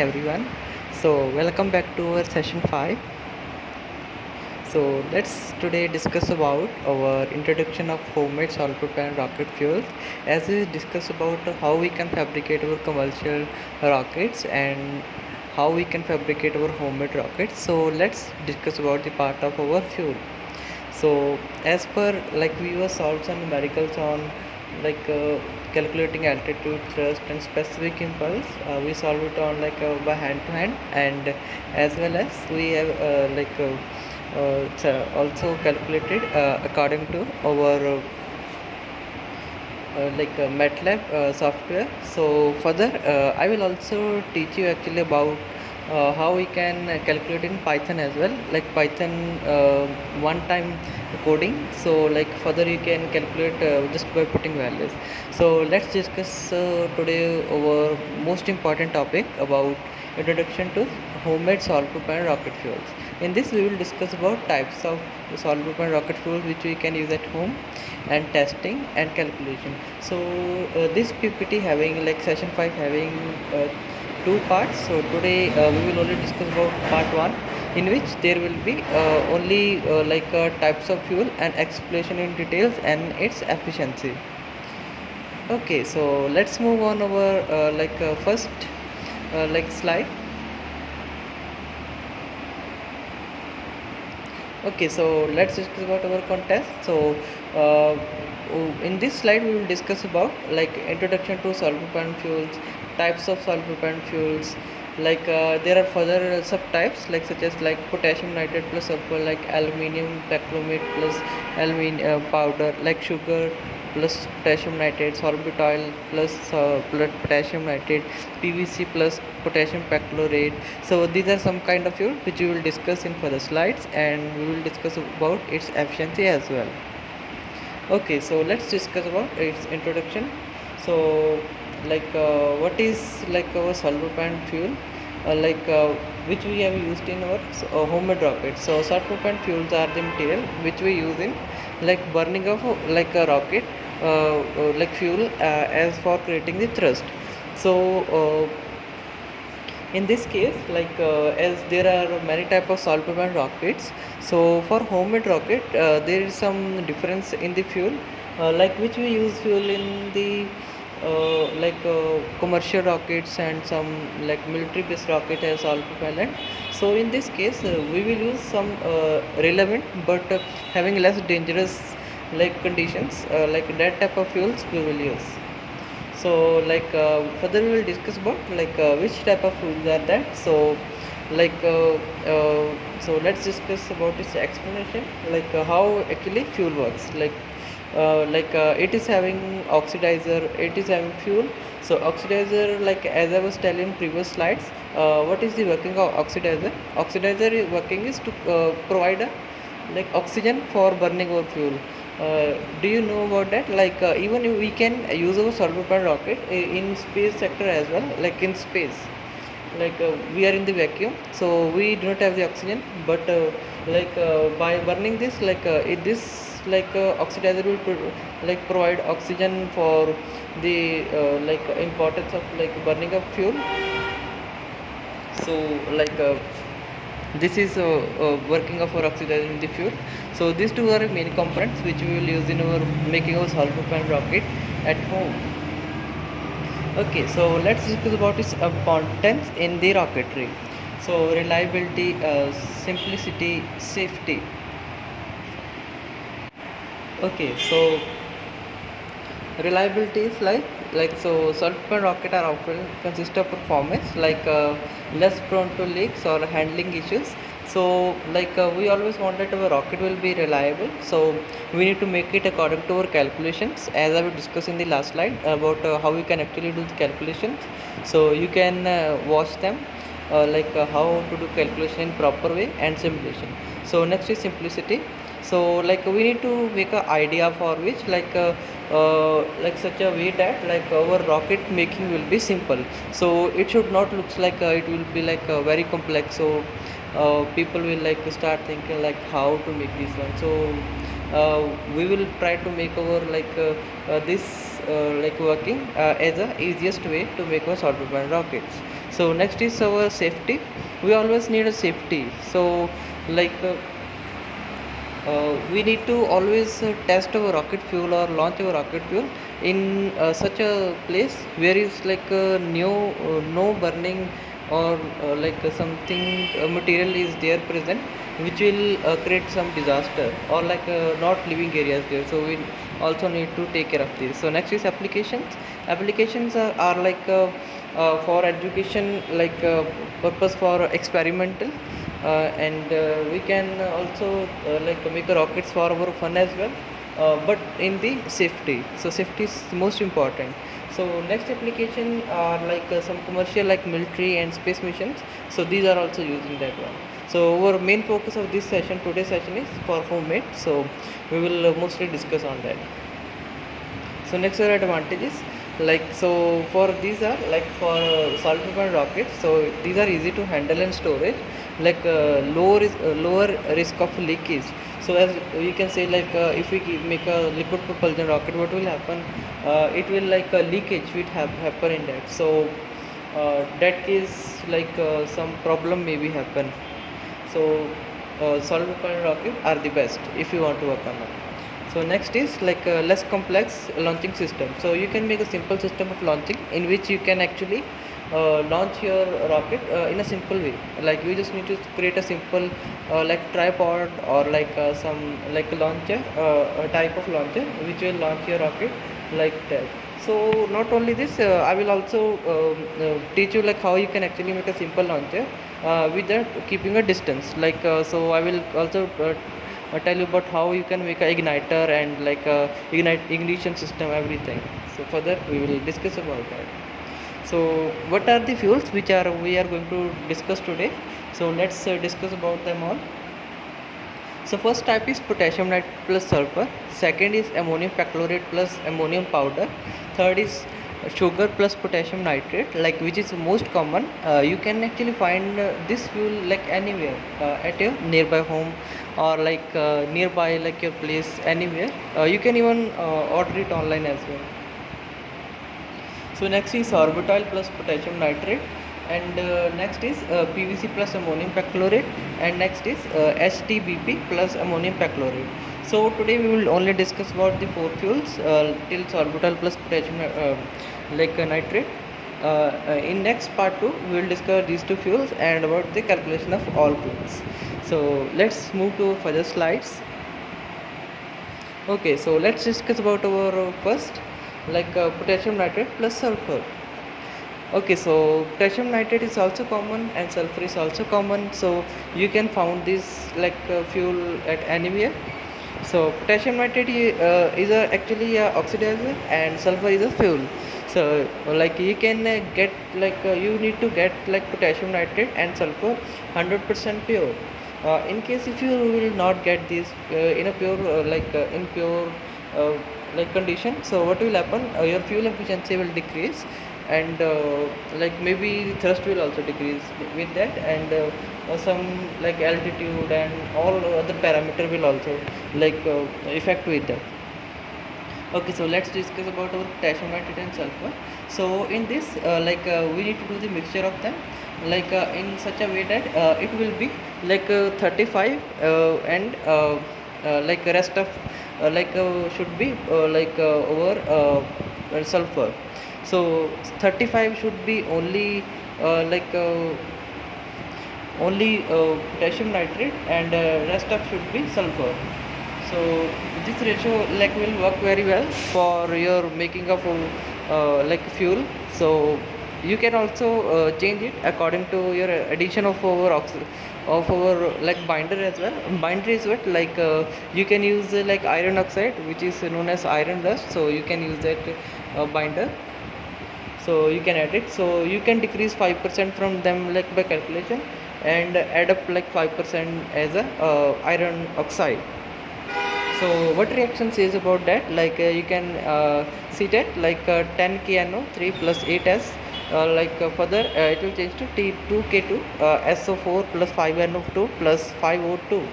Everyone, so welcome back to our session 5. So let's today discuss about our introduction of homemade solid propellant rocket fuels, as we discuss about how we can fabricate our commercial rockets and how we can fabricate our homemade rockets. So let's discuss about the part of our fuel. So as per like we were solved some numericals on like calculating altitude, thrust and specific impulse. We solve it on by hand to hand, and as well as we have also calculated according to our MATLAB software. So further, I will also teach you actually about how we can calculate in Python as well, like Python one-time coding. So like further you can calculate just by putting values. So let's discuss today our most important topic about introduction to homemade solid propellant rocket fuels. In this we will discuss about types of solid propellant rocket fuels which we can use at home, and testing and calculation. So this PPT having like session 5 having two parts. So today we will only discuss about part 1, in which there will be only types of fuel and explanation in details and its efficiency. Okay, so let's move on our first slide. Okay, so let's discuss about our contest. So uh, in this slide we will discuss about like introduction to solid propellant fuels, types of solid propellant fuels. There are further subtypes like such as like potassium nitrate plus sulfur, like aluminium perchlorate plus aluminium powder, like sugar plus potassium nitrate, sorbitol plus blood potassium nitrate, PVC plus potassium perchlorate. So these are some kind of fuel which we will discuss in further slides, and we will discuss about its efficiency as well. Okay, so let's discuss about its introduction. So what is like our solid propellant fuel, which we have used in our homemade rockets. So solid propellant fuels are the material which we use in like burning of like a rocket like fuel as for creating the thrust. So in this case as there are many type of solid propellant rockets, so for homemade rocket there is some difference in the fuel, like which we use fuel in the commercial rockets and some like military based rocket as solid propellant. So in this case we will use some relevant but having less dangerous like conditions, like that type of fuels we will use. So further we will discuss about which type of fuels are that. So like uh, uh, so let's discuss about its explanation, how actually fuel works. It is having oxidizer, it is having fuel. So oxidizer, like as I was telling in previous slides, what is the working of oxidizer? Oxidizer working is to provide a like oxygen for burning our fuel. Do you know about that? Even if we can use our solid propellant rocket in space sector as well, like in space. We are in the vacuum, so we do not have the oxygen. But by burning this, oxidizer will provide oxygen for the importance of like burning of fuel. So this is working of our oxidizer in the fuel. So these two are main components which we will use in our making our solid propellant rocket at home. Okay, so let's discuss about its importance in the rocketry. So reliability, simplicity, safety. Okay, so reliability is so solid propellant rocket are often consist of performance less prone to leaks or handling issues. So we always want that our rocket will be reliable, so we need to make it according to our calculations, as I will discuss in the last slide about how we can actually do the calculations. So you can watch them, how to do calculation in proper way and simulation. So next is simplicity. So we need to make an idea for which such a way that our rocket making will be simple. So it should not looks like it will be very complex. So people will start thinking how to make this one. So we will try to make our this working as a easiest way to make our solid propellant rockets. So next is our safety. We always need a safety. So like we need to always test our rocket fuel or launch our rocket fuel in such a place where is like no burning or something material is there present which will create some disaster, or not living areas there. So we also need to take care of this. So next is applications are for education, purpose for experimental, and we can also make a rockets for our fun as well, but in the safety. So safety is most important. So next application are some commercial, like military and space missions. So these are also using that one. So our main focus of this session, today's session, is for homemade. So we will mostly discuss on that. So next are advantages. So for these are for solid propellant rockets. So these are easy to handle and storage, lower risk of leakage. So as you can say, if we make a liquid propulsion rocket, what will happen? It will leakage will happen in that. So that case, some problem maybe happen. So solid propellant rocket are the best if you want to work on them. So next is less complex launching system. So you can make a simple system of launching in which you can actually launch your rocket in a simple way. Like you just need to create a simple tripod, or some launcher, a type of launcher which will launch your rocket like that. So not only this, I will also teach you how you can actually make a simple launcher with that keeping a distance. So I will also tell you about how you can make a igniter and ignition system, everything. So further we will discuss about that. So what are the fuels which we are going to discuss today? So let's discuss about them all. So first type is potassium nitrate plus sulfur. Second is ammonium perchlorate plus ammonium powder. Third is sugar plus potassium nitrate, which is most common. You can actually find this fuel anywhere at your nearby home, or nearby your place, anywhere. You can even order it online as well. So next is sorbitol plus potassium nitrate, and next is PVC plus ammonium perchlorate, and next is HTBP plus ammonium perchlorate. So today we will only discuss about the four fuels till sorbitol plus potassium nitrate. In next part 2 we will discuss these two fuels and about the calculation of all fuels. So let's move to further slides. Okay, so let's discuss about our first potassium nitrate plus sulfur. Okay, so potassium nitrate is also common and sulfur is also common. So you can found this fuel at anywhere. So potassium nitrate is actually a oxidizer, and sulfur is a fuel. So you can get you need to get potassium nitrate and sulfur 100% pure. In case if you will not get this in a pure in pure condition, so what will happen? Your fuel efficiency will decrease, and maybe thrust will also decrease with that, and some altitude and all other parameter will also affect with that. Okay, so let's discuss about our potassium nitrate and sulfur. So in this we need to do the mixture of them in such a way that it will be 35 and rest of should be over sulfur. So 35 should be only potassium nitrate, and rest of should be sulfur. So this ratio will work very well for your making of fuel. So you can also change it according to your addition of our binder as well. Binder is what you can use iron oxide, which is known as iron dust. So you can use that binder. So you can add it. So you can decrease 5% from them by calculation, and add up 5% as a iron oxide. So what reaction says about that? You can see that 10 KNO3 plus 8S. Further it will change to T2K2 SO4 plus 5NO2 plus 5O2.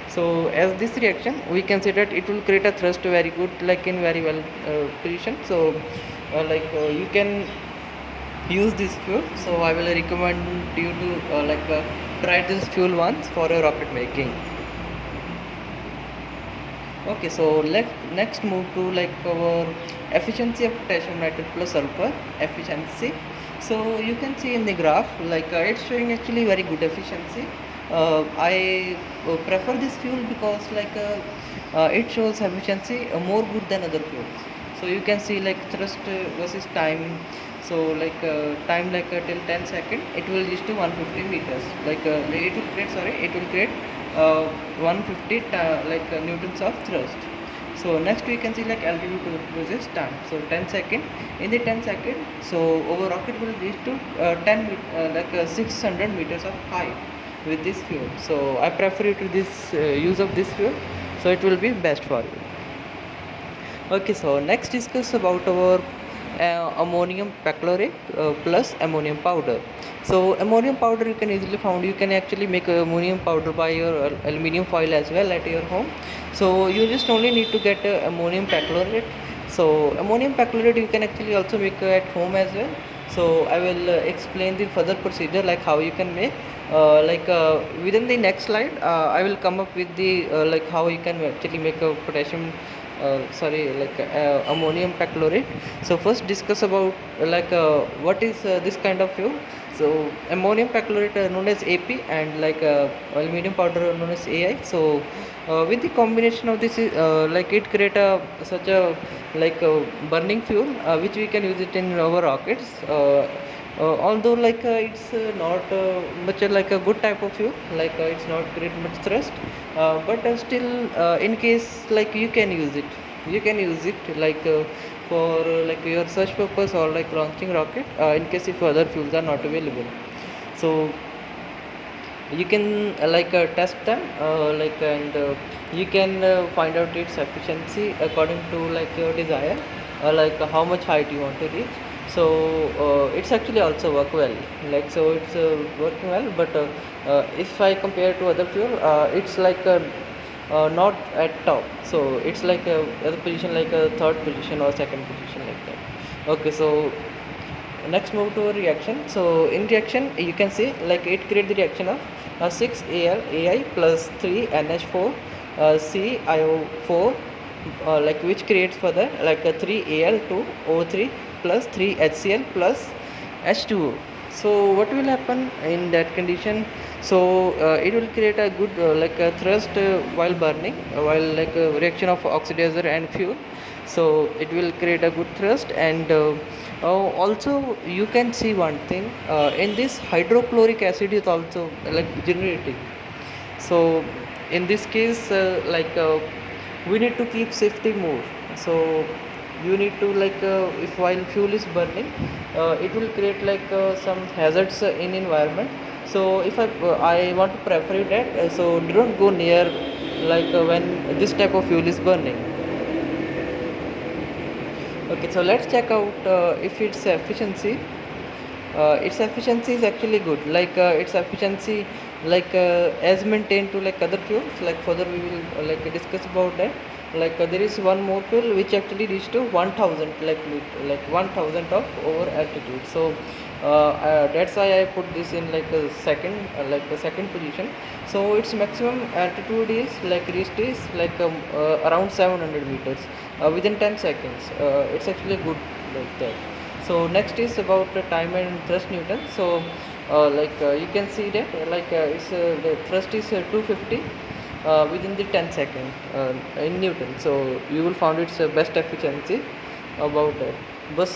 So as this reaction, we can see that it will create a thrust very good, in very well position. So you can use this fuel. So I will recommend you to try this fuel once for your rocket making. Okay, so let's next move to like our efficiency of potassium nitrate plus sulfur efficiency. So you can see in the graph it's showing actually very good efficiency. I prefer this fuel because it shows efficiency more good than other fuels. So you can see like thrust versus time. So time till 10 second it will reach to 150 meters. It will create 150 newtons of thrust. So next we can see like altitude versus time. So 10 second, in the 10 second, so our rocket will reach to 600 meters of height with this fuel. So I prefer it to this use of this fuel, so it will be best for you. Okay, so next discuss about our ammonium perchlorate plus ammonium powder. So ammonium powder you can easily found. You can actually make ammonium powder by your aluminium foil as well at your home. So you just only need to get ammonium perchlorate. So ammonium perchlorate you can actually also make at home as well. So I will explain the further procedure like how you can make. Within the next slide, I will come up with the how you can actually make a potassium ammonium perchlorate. So first discuss about what is this kind of fuel. So ammonium perchlorate known as AP and aluminum powder known as AI. So with the combination of this it create a such a burning fuel which we can use it in our rockets. Although it's not much like a good type of fuel, it's not create much thrust, but still in case you can use it for your search purpose or like launching rocket in case if other fuels are not available. So you can test them and you can find out its efficiency according to your desire, how much height you want to reach. So it's actually also work well, it's working well, but if I compare to other fuel, it's not at top, so it's like a other position, like a third position or second position, like that. Okay, so next move to a reaction. So in reaction you can see it create the reaction of 6Al AI plus 3NH4 CiO4 which creates further a 3Al2O3 plus 3HCl plus H2O. So what will happen in that condition? So it will create a good a thrust while burning, while a reaction of oxidizer and fuel. So it will create a good thrust, and also you can see one thing in this hydrochloric acid is also generating. So in this case we need to keep safety more. So you need to if while fuel is burning, it will create some hazards in environment. So if I want to prefer that, so don't go near when this type of fuel is burning. Okay, so let's check out if its efficiency. Its efficiency is actually good. Its efficiency as maintained to other fuels. Further we will discuss about that. There is one more fuel which actually reached to 1000 1000 of over altitude. So that's why I put this in a second position. So its maximum altitude is reached is around 700 meters within 10 seconds. It's actually good like that. So next is about the time and thrust newton. So you can see that it's the thrust is 250 within the 10 second in newton. So you will find its best efficiency about that. But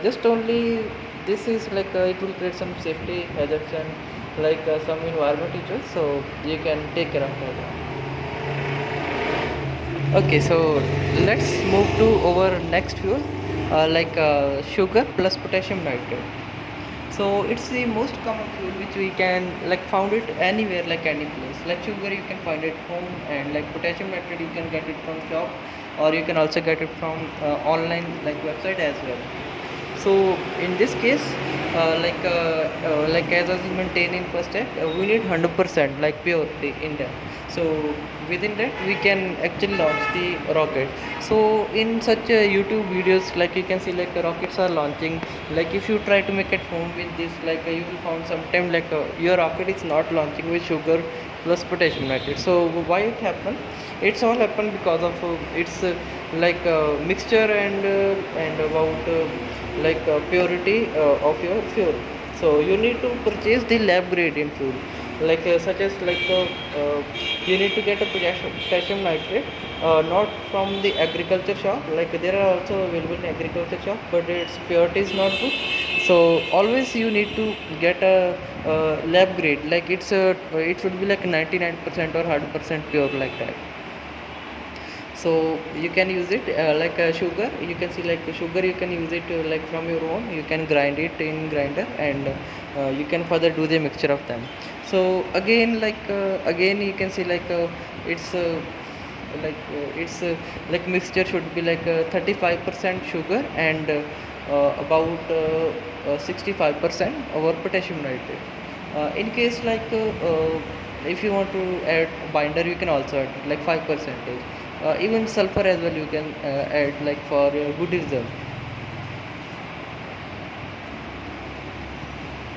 just only this is it will create some safety hazards and some environment issues, so you can take care of that. Okay, so let's move to our next fuel, sugar plus potassium nitrate. So it's the most common fuel which we can found it anywhere, any place. Sugar you can find it home, and potassium nitrate you can get it from shop, or you can also get it from online website as well. So in this case like as I was maintaining first step, we need 100% like purity in that. So within that we can actually launch the rocket. So in such YouTube videos, like you can see like rockets are launching. Like if you try to make at home with this, like you will find sometime like your rocket is not launching with sugar plus potassium nitrate. So why it happen? It's all happen because of it's like mixture and about purity of your fuel. So you need to purchase the lab grade in fuel, like such as uh, you need to get a potassium nitrate, not from the agriculture shop. Like there are also available in agriculture shop, but its purity is not good. So always you need to get a lab grade, like it should be like 99% or 100% pure, like that. So you can use it sugar. You can see like sugar, you can use it like from your own. You can grind it in grinder, and you can further do the mixture of them. So again you can see like it's it's like mixture should be like 35% sugar and about 65% over potassium nitrate. In case if you want to add binder, you can also add like 5%. Even sulfur as well you can add, like for good result.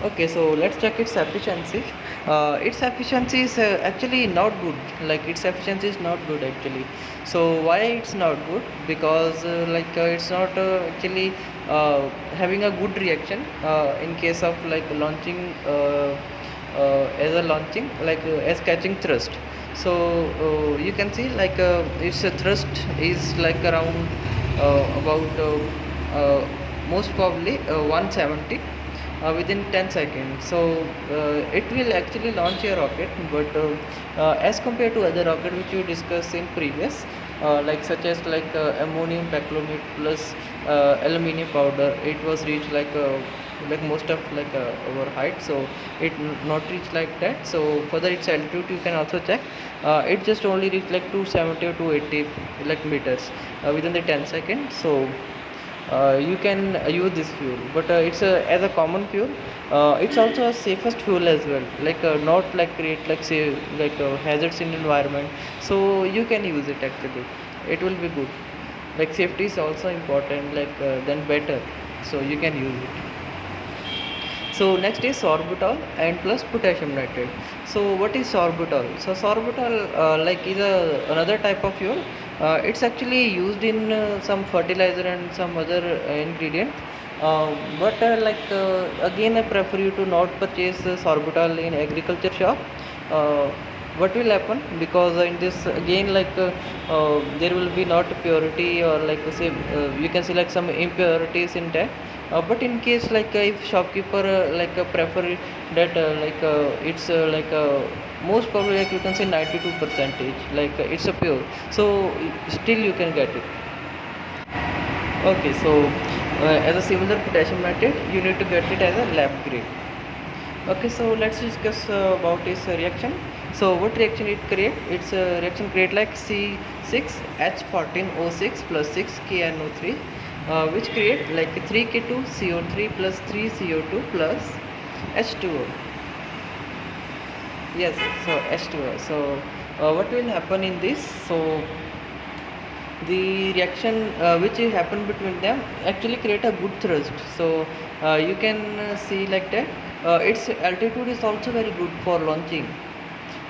Okay, so let's check its efficiency. Its efficiency is actually not good. Like its efficiency is not good actually. So why it's not good? Because it's not actually having a good reaction in case of like launching as a launching as catching thrust. So you can see like its thrust is like around about most probably 170 within 10 seconds. So it will actually launch your rocket, but as compared to other rocket which you discussed in previous, like such as ammonium perchlorate plus aluminium powder, it was reached like most of our height. So it not reach like that. So further its altitude you can also check. It just only reached like 270 or 280 like meters within the 10 seconds. So you can use this fuel, but as a common fuel. It's also a safest fuel as well, not like create like say hazards in environment. So you can use it actually. It will be good. Like safety is also important, then better. So you can use it. So next is sorbitol and plus potassium nitrate. So what is sorbitol? So sorbitol is another type of fuel. It's actually used in some fertilizer and some other ingredient. Again, I prefer you to not purchase sorbitol in agriculture shop. Uh, what will happen? Because in this again there will be not purity, or say you can see like some impurities in that. But in case if shopkeeper prefer that it's most probably like you can say 92 percentage, it's a pure. So still you can get it. Okay, so as a similar potassium nitrate, you need to get it as a lab grade. Okay, so let's discuss about its reaction. So what reaction it create? Its reaction create like C6H14O6 plus 6KNO3, which create like 3K2CO3 plus 3CO2 plus H2O. Yes, so H2O. So what will happen in this? So the reaction which happen between them actually create a good thrust. So you can see like that. Its altitude is also very good for launching.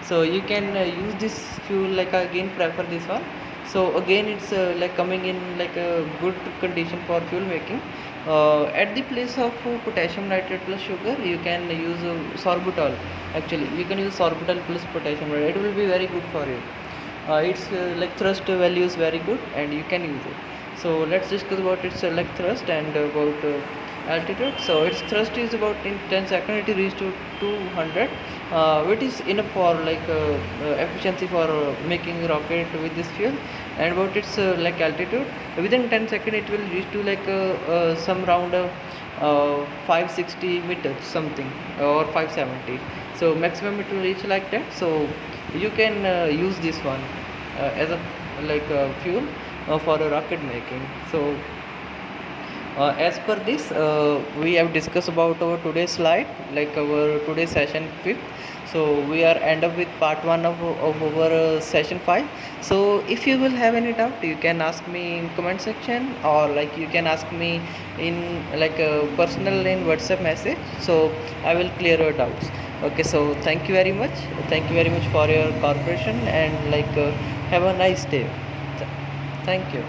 So you can use this fuel, again prefer this one. So again it's coming in like a good condition for fuel making. At the place of potassium nitrate plus sugar, you can use sorbitol. Actually you can use sorbitol plus potassium nitrate. It will be very good for you. Its thrust value is very good and you can use it. So let's discuss about its thrust and about altitude. So its thrust is about in 10 seconds it reaches to 200, which is enough for efficiency for making rocket with this fuel. And about its altitude, within 10 seconds it will reach to some round 560 meters something, or 570. So maximum it will reach like that. So you can use this one as a fuel for a rocket making. So As per this, we have discussed about our today's slide, like our today's session fifth. So we are end up with part one of our session five. So if you will have any doubt, you can ask me in comment section, or like you can ask me in like a personal in WhatsApp message. So I will clear your doubts. Okay. So thank you very much. Thank you very much for your cooperation, and like have a nice day. Thank you.